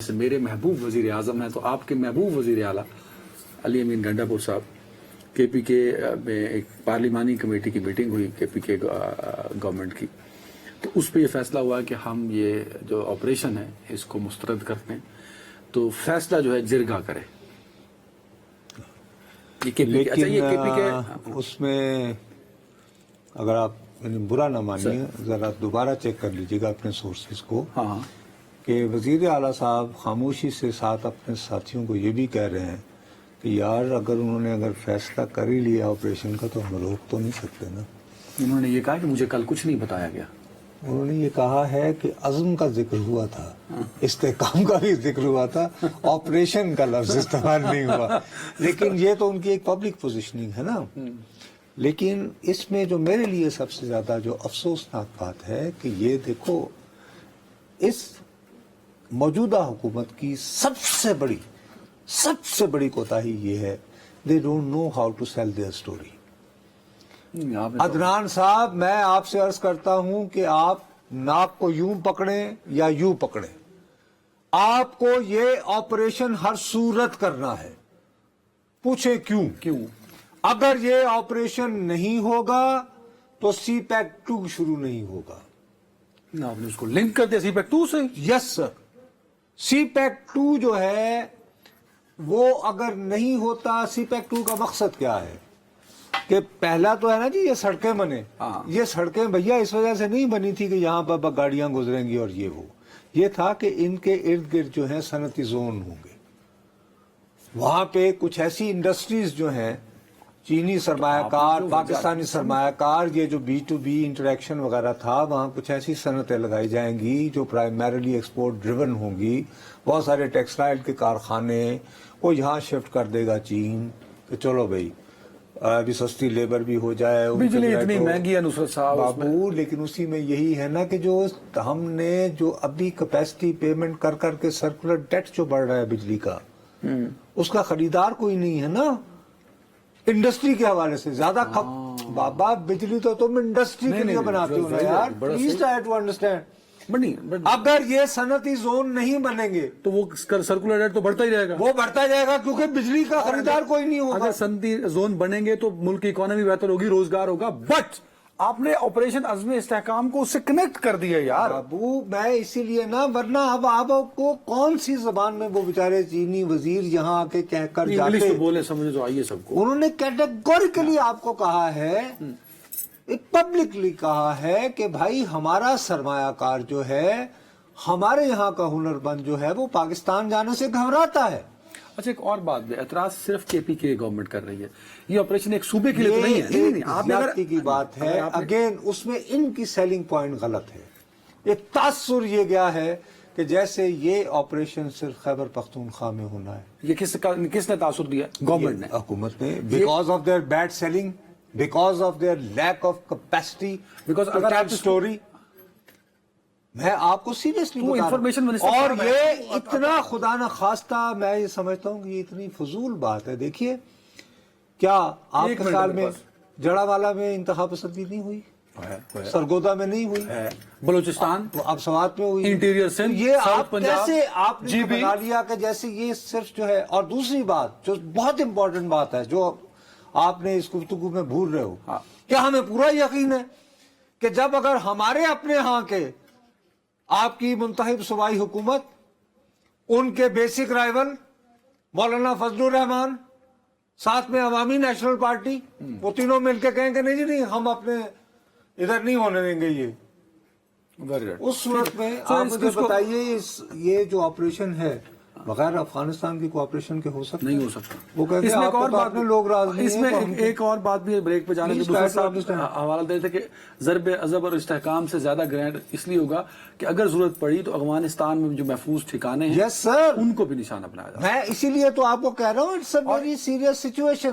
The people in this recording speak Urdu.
سے میرے محبوب وزیر اعظم ہیں تو آپ کے محبوب وزیر اعلیٰ علی امین گنڈا پور صاحب کے پی کے میں ایک پارلیمانی کمیٹی کی میٹنگ ہوئی کے پی کے گورنمنٹ کی، تو اس پہ یہ فیصلہ ہوا کہ ہم یہ جو آپریشن ہے اس کو مسترد کرتے ہیں، تو فیصلہ جو ہے جرگہ کرے. لیکن اس میں اگر آپ برا نہ مانیے، ذرا دوبارہ چیک کر لیجیے گا اپنے سورسز کو کہ وزیر اعلیٰ صاحب خاموشی سے ساتھ اپنے ساتھیوں کو یہ بھی کہہ رہے ہیں کہ یار اگر انہوں نے فیصلہ کر ہی لیا آپریشن کا تو ہم روک تو نہیں سکتے نا. انہوں نے یہ کہا کہ مجھے کل کچھ نہیں بتایا گیا. انہوں نے یہ کہا ہے کہ عزم کا ذکر ہوا تھا، استحکام کا بھی ذکر ہوا تھا، آپریشن کا لفظ استعمال نہیں ہوا. لیکن یہ تو ان کی ایک پبلک پوزیشننگ ہے نا. لیکن اس میں جو میرے لیے سب سے زیادہ جو افسوسناک بات ہے کہ یہ دیکھو، اس موجودہ حکومت کی سب سے بڑی کوتاہی یہ ہے، they don't know how to sell their story. Adnan صاحب، میں آپ سے عرض کرتا ہوں کہ آپ ناک کو یوں پکڑیں یا یوں پکڑیں، آپ کو یہ آپریشن ہر صورت کرنا ہے. پوچھیں کیوں؟ اگر یہ آپریشن نہیں ہوگا تو سی پیک 2 شروع نہیں ہوگا. آپ نے اس کو لنک کر دیا سی پیک 2 سے. یس سر، سی پیک 2 جو ہے وہ اگر نہیں ہوتا، سی پیک 2 کا مقصد کیا ہے کہ پہلا تو ہے نا جی یہ سڑکیں بنے. یہ سڑکیں بھیا اس وجہ سے نہیں بنی تھی کہ یہاں پر گاڑیاں گزریں گی اور یہ تھا کہ ان کے ارد گرد جو ہیں صنعتی زون ہوں گے. وہاں پہ کچھ ایسی انڈسٹریز جو ہیں، چینی سرمایہ کار، پاکستانی سرمایہ کار، یہ جو B2B انٹریکشن وغیرہ تھا، وہاں کچھ ایسی صنعتیں لگائی جائیں گی جو پرائمریلی ایکسپورٹ ڈریون ہوں گی. بہت سارے ٹیکسٹائل کے کارخانے کو یہاں شفٹ کر دے گا چین کہ چلو بھائی ابھی سستی لیبر بھی ہو جائے. بجلی اتنی مہنگی ہے نصرت صاحب بابو، لیکن اسی میں یہی ہے نا کہ جو ہم نے جو ابھی کیپیسٹی پیمنٹ کر کے سرکولر ڈیٹ جو بڑھ رہا ہے بجلی کا، اس کا خریدار کوئی نہیں ہے نا. انڈسٹری کے حوالے سے زیادہ بابا بجلی تو تم انڈسٹری کے لیے بناتے ہو نا یار، پلیز ٹرائی ٹو انڈرسٹینڈ. اگر یہ صنعتی زون نہیں بنیں گے تو وہ سرکولر ریٹ تو بڑھتا ہی رہے گا. وہ بڑھتا جائے گا کیونکہ بجلی کا خریدار کوئی نہیں ہوگا. اگر صنعتی زون بنیں گے تو ملک کی اکانومی بہتر ہوگی، روزگار ہوگا. بٹ آپ نے آپریشن عزم استحکام کو اس سے کنیکٹ کر دیا یار. ابو میں اسی لیے نا، ورنہ اب آپ کو کون سی زبان میں وہ بیچارے چینی وزیر یہاں آ کے کہہ کر جاتے، انگلش تو بولے سمجھے تو آئیے سب کو. انہوں نے کیٹیگوریکلی آپ کو کہا ہے، پبلکلی کہا ہے کہ بھائی ہمارا سرمایہ کار جو ہے، ہمارے یہاں کا ہنر مند جو ہے وہ پاکستان جانے سے گھبراتا ہے. اچھا ایک اور بات بھی، اعتراض صرف کے پی کے گورنمنٹ کر رہی ہے، یہ آپریشن ایک صوبے کے لیے تو نہیں ہے. نہیں، زیادتی کی بات ہے. اگین اس میں ان کی سیلنگ پوائنٹ غلط ہے. ایک تاثر یہ گیا ہے کہ جیسے یہ آپریشن صرف خیبر پختونخوا میں ہونا ہے. یہ کس نے تاثر دیا؟ گورنمنٹ نے، حکومت نے، because of their bad selling, because of their lack of capacity, because اگر آپ اسٹوری. میں آپ کو سیریسلی بتا رہا ہوں، اور یہ اتنا خدا نہ خواستہ میں یہ سمجھتا ہوں کہ یہ اتنی فضول بات ہے. دیکھیے کیا آپ کے خیال میں جڑا والا میں انتہا پسندی نہیں ہوئی؟ سرگودا میں نہیں ہوئی؟ بلوچستان اب سوات میں ہوئی، انٹیریئر سے یہ آپ کیسے آپ نے بنا لیا کہ جیسے یہ صرف جو ہے. اور دوسری بات جو بہت امپورٹنٹ بات ہے جو آپ نے اس گفتگو میں بھول رہے ہو، کہ ہمیں پورا یقین ہے کہ جب اگر ہمارے اپنے ہاں کے آپ کی منتخب صوبائی حکومت، ان کے بیسک رائیول مولانا فضل الرحمان، ساتھ میں عوامی نیشنل پارٹی، وہ تینوں مل کے کہیں کہ نہیں جی نہیں، ہم اپنے ادھر نہیں ہونے دیں گے یہ، اس صورت میں آپ مجھے بتائیے یہ جو آپریشن ہے بغیر افغانستان کی کوآپریشن کے ہو سکتا نہیں ہو سکتا. وہ کہتے ہیں آپ کو اپنے لوگ راز نہیں. اس میں ایک اور بات بھی بریک پہ جانے کے دوسرے صاحب حوالہ دے تھے کہ ضرب عضب اور استحکام سے زیادہ گرینڈ اس لیے ہوگا کہ اگر ضرورت پڑی تو افغانستان میں جو محفوظ ٹھکانے ہیں یس سر، ان کو بھی نشانہ بنایا جائے. میں اسی لیے تو آپ کو کہہ رہا ہوں it's a very serious situation.